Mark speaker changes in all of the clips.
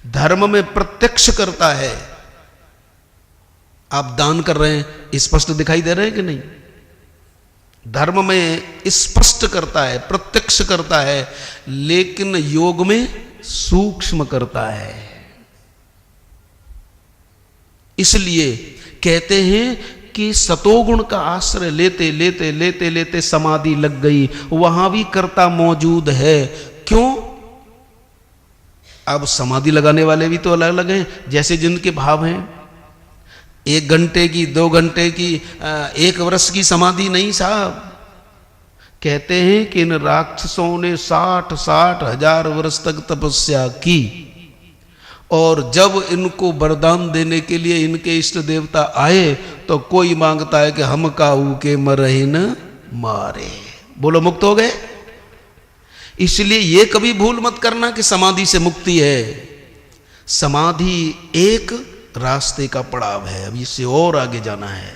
Speaker 1: धर्म में प्रत्यक्ष करता है। आप दान कर रहे हैं, स्पष्ट दिखाई दे रहे हैं कि नहीं? धर्म में स्पष्ट करता है, प्रत्यक्ष करता है, लेकिन योग में सूक्ष्म करता है। इसलिए कहते हैं कि सतोगुण का आश्रय लेते लेते लेते लेते समाधि लग गई, वहां भी कर्ता मौजूद है। क्यों? अब समाधि लगाने वाले भी तो अलग अलग हैं, जैसे जिनके भाव हैं। 1 घंटे की, 2 घंटे की, 1 वर्ष की समाधि नहीं साहब। कहते हैं कि इन राक्षसों ने 60 हजार वर्ष तक तपस्या की, और जब इनको वरदान देने के लिए इनके इष्ट देवता आए तो कोई मांगता है कि हम काऊ के मरहि न मारे। बोलो, मुक्त हो गए। इसलिए ये कभी भूल मत करना कि समाधि से मुक्ति है। समाधि एक रास्ते का पड़ाव है, अब इससे और आगे जाना है।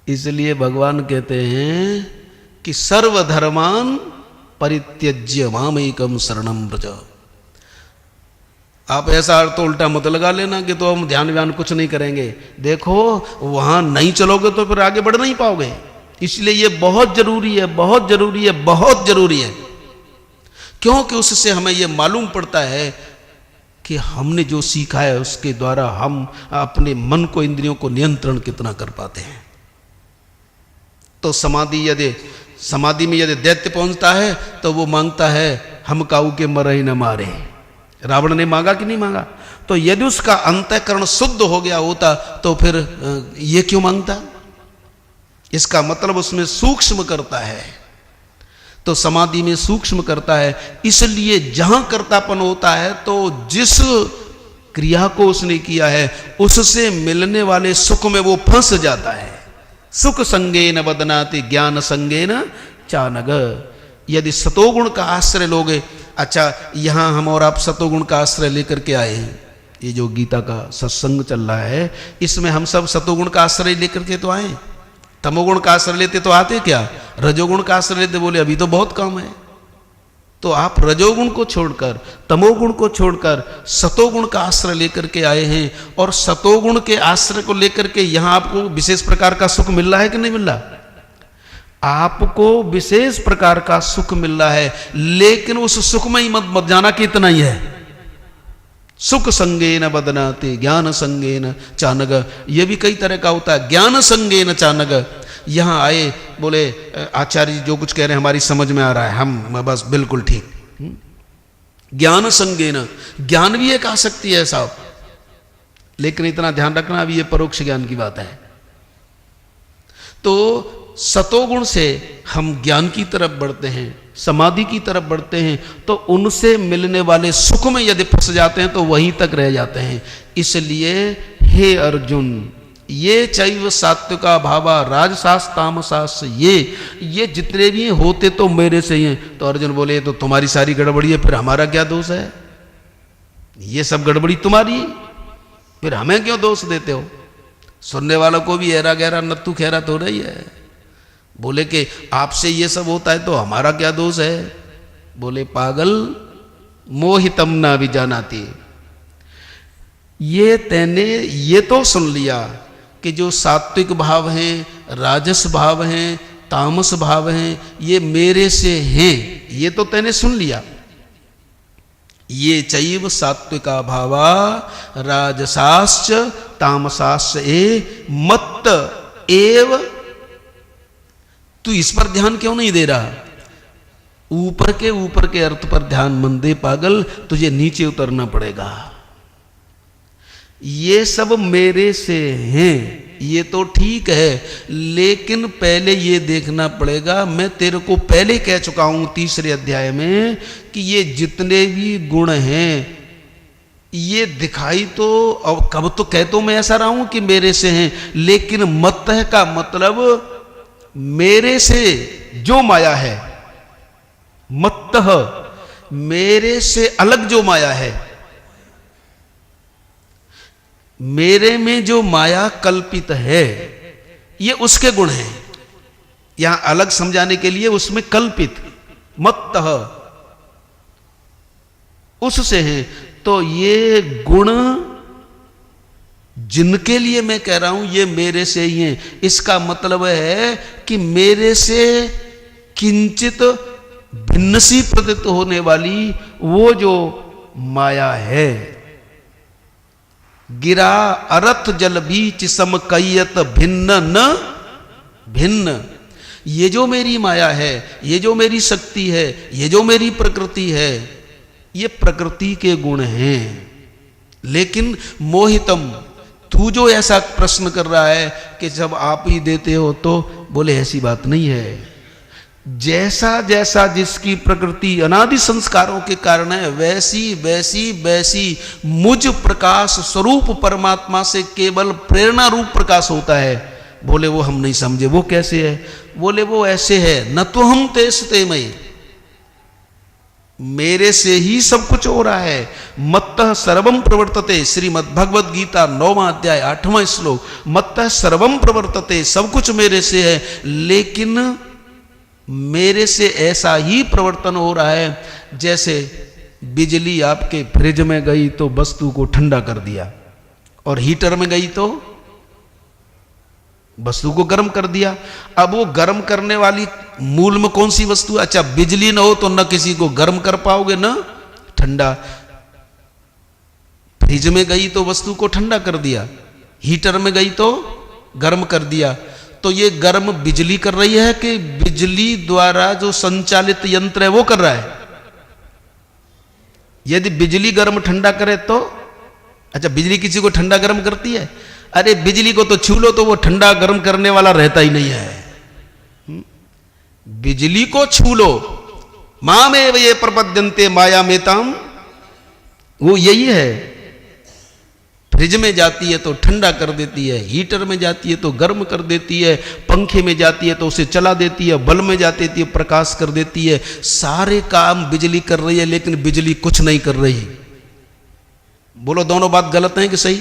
Speaker 1: इसलिए भगवान कहते हैं कि सर्वधर्मान परित्यज्य मामेकम शरणम व्रज। आप ऐसा अर्थ उल्टा मत लगा लेना कि तो हम ध्यान व्यान कुछ नहीं करेंगे। देखो, वहां नहीं चलोगे तो फिर आगे बढ़ नहीं पाओगे। इसलिए ये बहुत जरूरी है, बहुत जरूरी है, बहुत जरूरी है। क्योंकि उससे हमें यह मालूम पड़ता है कि हमने जो सीखा है उसके द्वारा हम अपने मन को, इंद्रियों को नियंत्रण कितना कर पाते हैं। तो समाधि में यदि दैत्य पहुंचता है तो वो मांगता है हम काऊ के मरहि न मारे। रावण ने मांगा कि नहीं मांगा? तो यदि उसका अंतःकरण शुद्ध हो गया होता तो फिर ये क्यों मांगता? इसका मतलब उसमें सूक्ष्म करता है। तो समाधि में सूक्ष्म करता है। इसलिए जहां कर्तापन होता है तो जिस क्रिया को उसने किया है उससे मिलने वाले सुख में वो फंस जाता है। सुख संगेन बदनाति ज्ञान संगेन चानग। यदि सतोगुण का आश्रय लोगे, अच्छा यहां हम और आप सतोगुण का आश्रय लेकर के आए हैं, ये जो गीता का सत्संग चल रहा है इसमें हम सब सतोगुण का आश्रय लेकर के तो आए। तमोगुण का आश्रय लेते तो आते क्या? रजोगुण का आश्रय लेते बोले अभी तो बहुत कम है। तो आप रजोगुण को छोड़कर, तमोगुण को छोड़कर सतोगुण का आश्रय लेकर के आए हैं, और सतोगुण के आश्रय को लेकर के यहां आपको विशेष प्रकार का सुख मिल रहा है कि नहीं मिल रहा? आपको विशेष प्रकार का सुख मिल रहा है, लेकिन उस सुख में ही मत जाना कि इतना ही है। सुख संगेन बदनाति ज्ञान संगेन चानग। ये भी कई तरह का होता है। ज्ञान संगेन चानग, यहां आए बोले आचार्य जी जो कुछ कह रहे हैं हमारी समझ में आ रहा है, हम बस बिल्कुल ठीक। ज्ञान संगेन, ज्ञान भी एक आसक्ति है साहब, लेकिन इतना ध्यान रखना अभी ये परोक्ष ज्ञान की बात है। तो सतोगुण से हम ज्ञान की तरफ बढ़ते हैं, समाधि की तरफ बढ़ते हैं, तो उनसे मिलने वाले सुख में यदि फंस जाते हैं तो वहीं तक रह जाते हैं। इसलिए हे अर्जुन, ये चैव सात्विका भावा राजसास तामसास, ये जितने भी होते तो मेरे से ही हैं। तो अर्जुन बोले तो तुम्हारी सारी गड़बड़ी है, फिर हमारा क्या दोष है? ये सब गड़बड़ी तुम्हारी, फिर हमें क्यों दोष देते हो? सुनने वालों को भी ऐरा गहरा नत्थु खैरा तो रही है। बोले कि आपसे ये सब होता है तो हमारा क्या दोष है? बोले पागल, मोहितम ना विजानाति। ये तैने ये तो सुन लिया कि जो सात्विक भाव हैं, राजस भाव हैं, तामस भाव हैं, ये मेरे से हैं, ये तो तैने सुन लिया। ये चैव सात्विका भावा राजसाश्च तामसाश्च ए मत्त एव। तू इस पर ध्यान क्यों नहीं दे रहा? ऊपर के अर्थ पर ध्यान मन दे पागल, तुझे नीचे उतरना पड़ेगा। ये सब मेरे से हैं, ये तो ठीक है, लेकिन पहले ये देखना पड़ेगा, मैं तेरे को पहले कह चुका हूं 3 अध्याय में कि ये जितने भी गुण हैं ये दिखाई तो अब कब तो कह तो मैं ऐसा रहा हूं कि मेरे से हैं, लेकिन मत का मतलब मेरे से जो माया है, मत्त मेरे से अलग जो माया है, मेरे में जो माया कल्पित है ये उसके गुण हैं। यहां अलग समझाने के लिए उसमें कल्पित मत्त उससे हैं। तो ये गुण जिनके लिए मैं कह रहा हूं ये मेरे से ही हैं, इसका मतलब है कि मेरे से किंचित भिन्न सी प्रतीत होने वाली वो जो माया है। गिरा अरथ जल बीच सम कैयत भिन्न न भिन्न। ये जो मेरी माया है, ये जो मेरी शक्ति है, ये जो मेरी प्रकृति है, ये प्रकृति के गुण हैं। लेकिन मोहितम, तू जो ऐसा प्रश्न कर रहा है कि जब आप ही देते हो, तो बोले ऐसी बात नहीं है। जैसा जैसा जिसकी प्रकृति अनादि संस्कारों के कारण है, वैसी वैसी वैसी मुझ प्रकाश स्वरूप परमात्मा से केवल प्रेरणा रूप प्रकाश होता है। बोले वो हम नहीं समझे, वो कैसे है? बोले वो ऐसे है, न तो हम तेस तेमय, मेरे से ही सब कुछ हो रहा है। मत्तः सर्वम प्रवर्तते, श्रीमद् भगवद गीता 9वां अध्याय 8वां श्लोक। मत्तः सर्वम प्रवर्तते, सब कुछ मेरे से है, लेकिन मेरे से ऐसा ही प्रवर्तन हो रहा है जैसे बिजली आपके फ्रिज में गई तो वस्तु को ठंडा कर दिया, और हीटर में गई तो वस्तु को गर्म कर दिया। अब वो गर्म करने वाली मूल में कौन सी वस्तु? अच्छा, बिजली ना हो तो न किसी को गर्म कर पाओगे न ठंडा। फ्रिज में गई तो वस्तु को ठंडा कर दिया, हीटर में गई तो गर्म कर दिया। तो ये गर्म बिजली कर रही है कि बिजली द्वारा जो संचालित यंत्र है वो कर रहा है? यदि बिजली गर्म ठंडा करे तो, अच्छा बिजली किसी को ठंडा गर्म करती है? अरे बिजली को तो छू लो तो वो ठंडा गर्म करने वाला रहता ही नहीं है। बिजली को छू लो, मामेव ये प्रपद्यन्ते माया मेताम, वो यही है। फ्रिज में जाती है तो ठंडा कर देती है, हीटर में जाती है तो गर्म कर देती है, पंखे में जाती है तो उसे चला देती है, बल्ब में जाती है प्रकाश कर देती है। सारे काम बिजली कर रही है, लेकिन बिजली कुछ नहीं कर रही। बोलो दोनों बात गलत है कि सही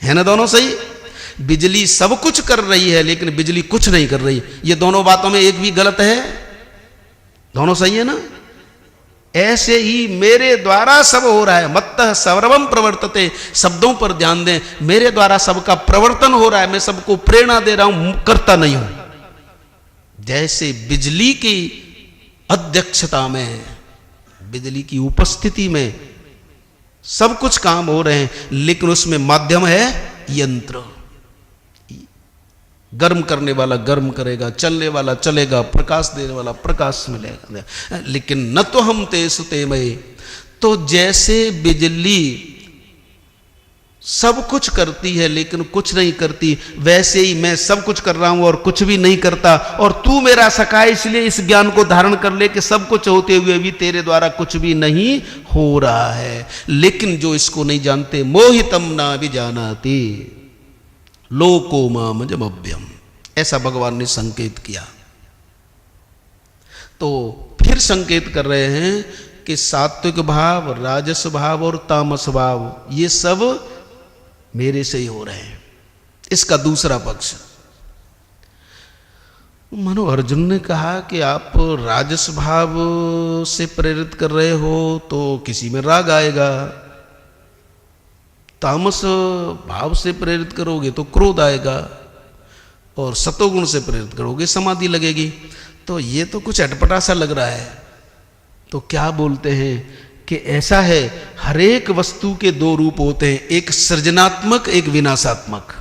Speaker 1: है? ना दोनों सही। बिजली सब कुछ कर रही है, लेकिन बिजली कुछ नहीं कर रही। ये दोनों बातों में एक भी गलत है? दोनों सही है ना? ऐसे ही मेरे द्वारा सब हो रहा है। मत्तः सर्वम प्रवर्तते, शब्दों पर ध्यान दें, मेरे द्वारा सबका प्रवर्तन हो रहा है, मैं सबको प्रेरणा दे रहा हूं, करता नहीं हूं। जैसे बिजली की अध्यक्षता में, बिजली की उपस्थिति में सब कुछ काम हो रहे हैं, लेकिन उसमें माध्यम है यंत्र। गर्म करने वाला गर्म करेगा, चलने वाला चलेगा, प्रकाश देने वाला प्रकाश मिलेगा। लेकिन न तो हम तेसु तेमय, तो जैसे बिजली सब कुछ करती है लेकिन कुछ नहीं करती, वैसे ही मैं सब कुछ कर रहा हूं और कुछ भी नहीं करता। और तू मेरा सखा है, इसलिए इस ज्ञान को धारण कर ले कि सब कुछ होते हुए भी तेरे द्वारा कुछ भी नहीं हो रहा है। लेकिन जो इसको नहीं जानते, मोहितम ना विजानाति लोको मामजमभ्यम, ऐसा भगवान ने संकेत किया। तो फिर संकेत कर रहे हैं कि सात्विक भाव, राजस भाव और तामस भाव ये सब मेरे से ही हो रहे हैं। इसका दूसरा पक्ष, मानो अर्जुन ने कहा कि आप राजस भाव से प्रेरित कर रहे हो तो किसी में राग आएगा, तामस भाव से प्रेरित करोगे तो क्रोध आएगा, और सतोगुण से प्रेरित करोगे समाधि लगेगी। तो ये तो कुछ अटपटा सा लग रहा है। तो क्या बोलते हैं कि ऐसा है, हर एक वस्तु के दो रूप होते हैं, एक सृजनात्मक, एक विनाशात्मक।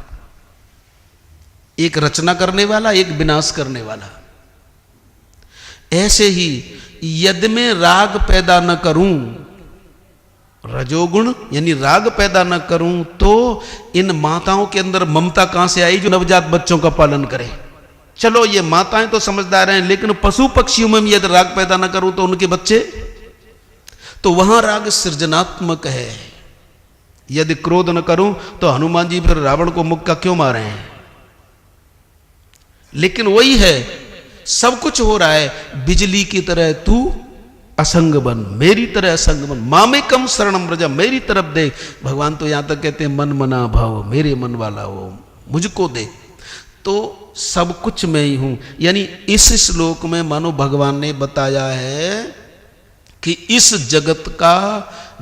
Speaker 1: एक रचना करने वाला, एक विनाश करने वाला। ऐसे ही यदि मैं राग पैदा न करूं, रजोगुण यानी राग पैदा न करूं, तो इन माताओं के अंदर ममता कहां से आई जो नवजात बच्चों का पालन करे? चलो ये माताएं तो समझदार हैं, लेकिन पशु पक्षियों में यदि राग पैदा न करूं तो उनके बच्चे, तो वहां राग सृजनात्मक है। यदि क्रोध न करूं तो हनुमान जी फिर रावण को मुक्का क्यों मारे हैं? लेकिन वही है, सब कुछ हो रहा है। बिजली की तरह तू असंग बन, मेरी तरह असंग बन, मामेकम शरणम व्रज, मेरी तरफ देख। भगवान तो यहां तक कहते हैं मन मना भाव, मेरे मन वाला हो, मुझको दे। तो सब कुछ मैं ही हूं। यानी इस श्लोक में मानो भगवान ने बताया है कि इस जगत का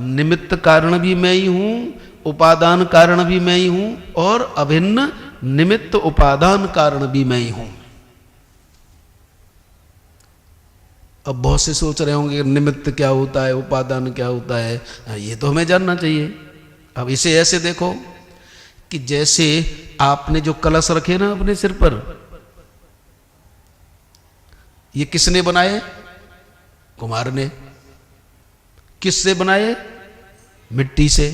Speaker 1: निमित्त कारण भी मैं ही हूं, उपादान कारण भी मैं ही हूं, और अभिन्न निमित्त उपादान कारण भी मैं ही हूं। अब बहुत से सोच रहे होंगे निमित्त क्या होता है, उपादान क्या होता है, ये तो हमें जानना चाहिए। अब इसे ऐसे देखो कि जैसे आपने जो कलश रखे ना अपने सिर पर, ये किसने बनाए? कुम्हार ने। किससे बनाए? मिट्टी से।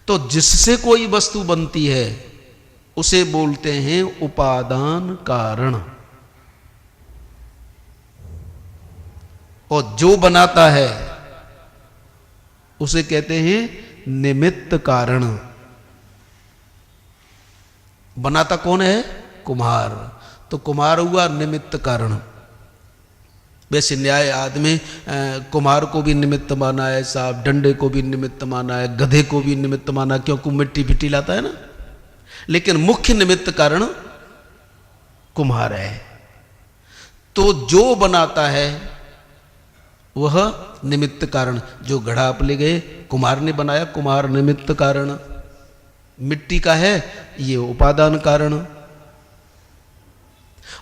Speaker 1: तो जिससे कोई वस्तु बनती है उसे बोलते हैं उपादान कारण, और जो बनाता है उसे कहते हैं निमित्त कारण। बनाता कौन है? कुम्हार। तो कुम्हार हुआ निमित्त कारण। वैसे न्याय आदमी कुम्हार को भी निमित्त माना है साहब, डंडे को भी निमित्त माना है, गधे को भी निमित्त माना, क्योंकि मिट्टी फिट्टी लाता है ना। लेकिन मुख्य निमित्त कारण कुम्हार है। तो जो बनाता है वह निमित्त कारण। जो घड़ा आप ले गए कुम्हार ने बनाया, कुम्हार निमित्त कारण। मिट्टी का है ये उपादान कारण।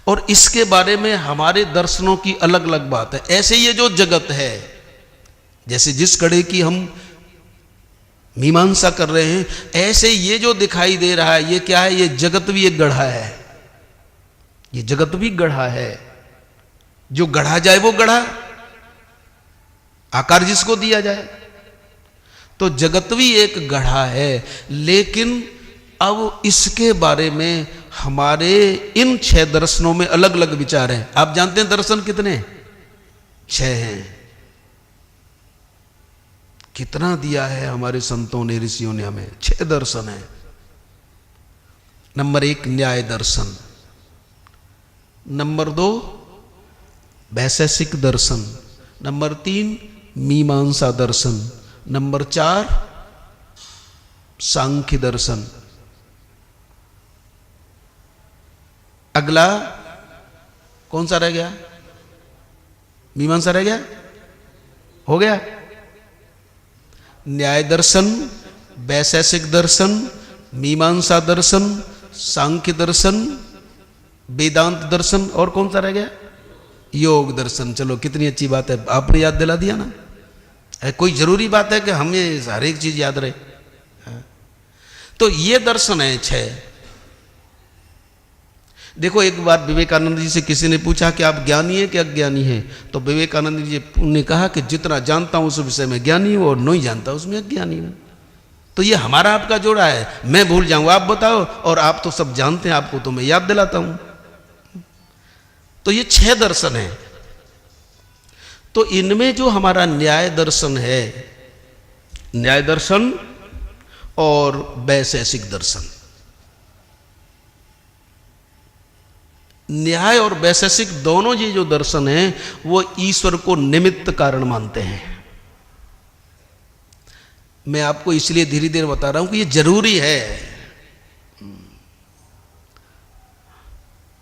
Speaker 1: और इसके बारे में हमारे दर्शनों की अलग अलग बात है। ऐसे ये जो जगत है, जैसे जिस घड़े की हम मीमांसा कर रहे हैं, ऐसे ये जो दिखाई दे रहा है ये क्या है? ये जगत भी एक गढ़ा है। ये जगत भी गढ़ा है। जो गढ़ा जाए वो गढ़ा, आकार जिसको दिया जाए। तो जगत भी एक गढ़ा है। लेकिन अब इसके बारे में हमारे इन 6 दर्शनों में अलग अलग विचार हैं। आप जानते हैं दर्शन कितने? 6 हैं। कितना दिया है हमारे संतों ने, ऋषियों ने हमें? 6 दर्शन है। नंबर 1 न्याय दर्शन, नंबर 2 वैशेषिक दर्शन, नंबर 3 मीमांसा दर्शन, नंबर 4 सांख्य दर्शन। अगला कौन सा रह गया? मीमांसा रह गया? हो गया? न्याय दर्शन, वैशेषिक दर्शन, मीमांसा दर्शन, सांख्य दर्शन, वेदांत दर्शन, और कौन सा रह गया? योग दर्शन। चलो कितनी अच्छी बात है, आपने याद दिला दिया ना। कोई जरूरी बात है कि हमें हर एक चीज याद रहे? तो ये दर्शन है 6। देखो एक बार विवेकानंद जी से किसी ने पूछा कि आप ज्ञानी हैं कि अज्ञानी हैं? तो विवेकानंद जी ने कहा कि जितना जानता हूं उस विषय में ज्ञानी हूं और नहीं जानता उसमें अज्ञानी हूं। तो ये हमारा आपका जोड़ा है। मैं भूल जाऊं आप बताओ, और आप तो सब जानते हैं, आपको तो मैं याद दिलाता हूं। तो ये 6 दर्शन है। तो इनमें जो हमारा न्याय दर्शन है, न्याय दर्शन और वैशेषिक दर्शन, न्याय और वैशेषिक दोनों ये जो दर्शन हैं वो ईश्वर को निमित्त कारण मानते हैं। मैं आपको इसलिए धीरे धीरे बता रहा हूं कि ये जरूरी है।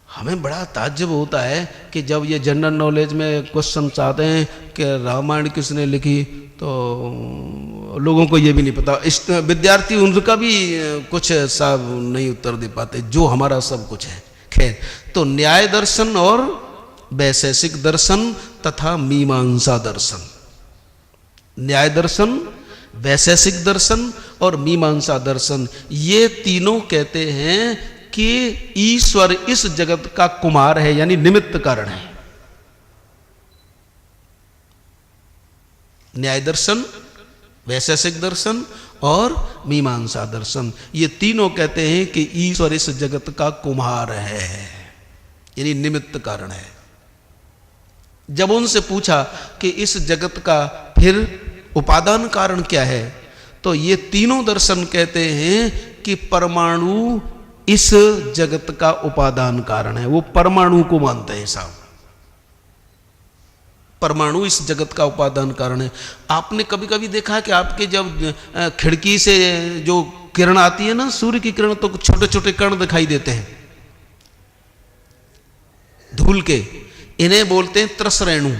Speaker 1: हमें बड़ा ताज्जुब होता है कि जब ये जनरल नॉलेज में क्वेश्चन आते हैं कि रामायण किसने लिखी, तो लोगों को ये भी नहीं पता। इस विद्यार्थी उनका भी कुछ साहब नहीं उत्तर दे पाते, जो हमारा सब कुछ है। खैर, तो न्याय दर्शन और वैशेषिक दर्शन तथा मीमांसा दर्शन, न्याय दर्शन, वैशेषिक दर्शन और मीमांसा दर्शन, ये तीनों कहते हैं कि ईश्वर इस जगत का कुम्हार है, यानी निमित्त कारण है। न्याय दर्शन, वैशेषिक दर्शन और मीमांसा दर्शन, ये तीनों कहते हैं कि ईश्वर इस जगत का कुम्हार है, यानी निमित्त कारण है। जब उनसे पूछा कि इस जगत का फिर उपादान कारण क्या है, तो ये तीनों दर्शन कहते हैं कि परमाणु इस जगत का उपादान कारण है। वो परमाणु को मानते हैं साहब, परमाणु इस जगत का उपादान कारण है। आपने कभी कभी देखा है कि आपके जब खिड़की से जो किरण आती है ना, सूर्य की किरण, तो छोटे छोटे कण दिखाई देते हैं धूल के, इन्हें बोलते हैं त्रस रेणु।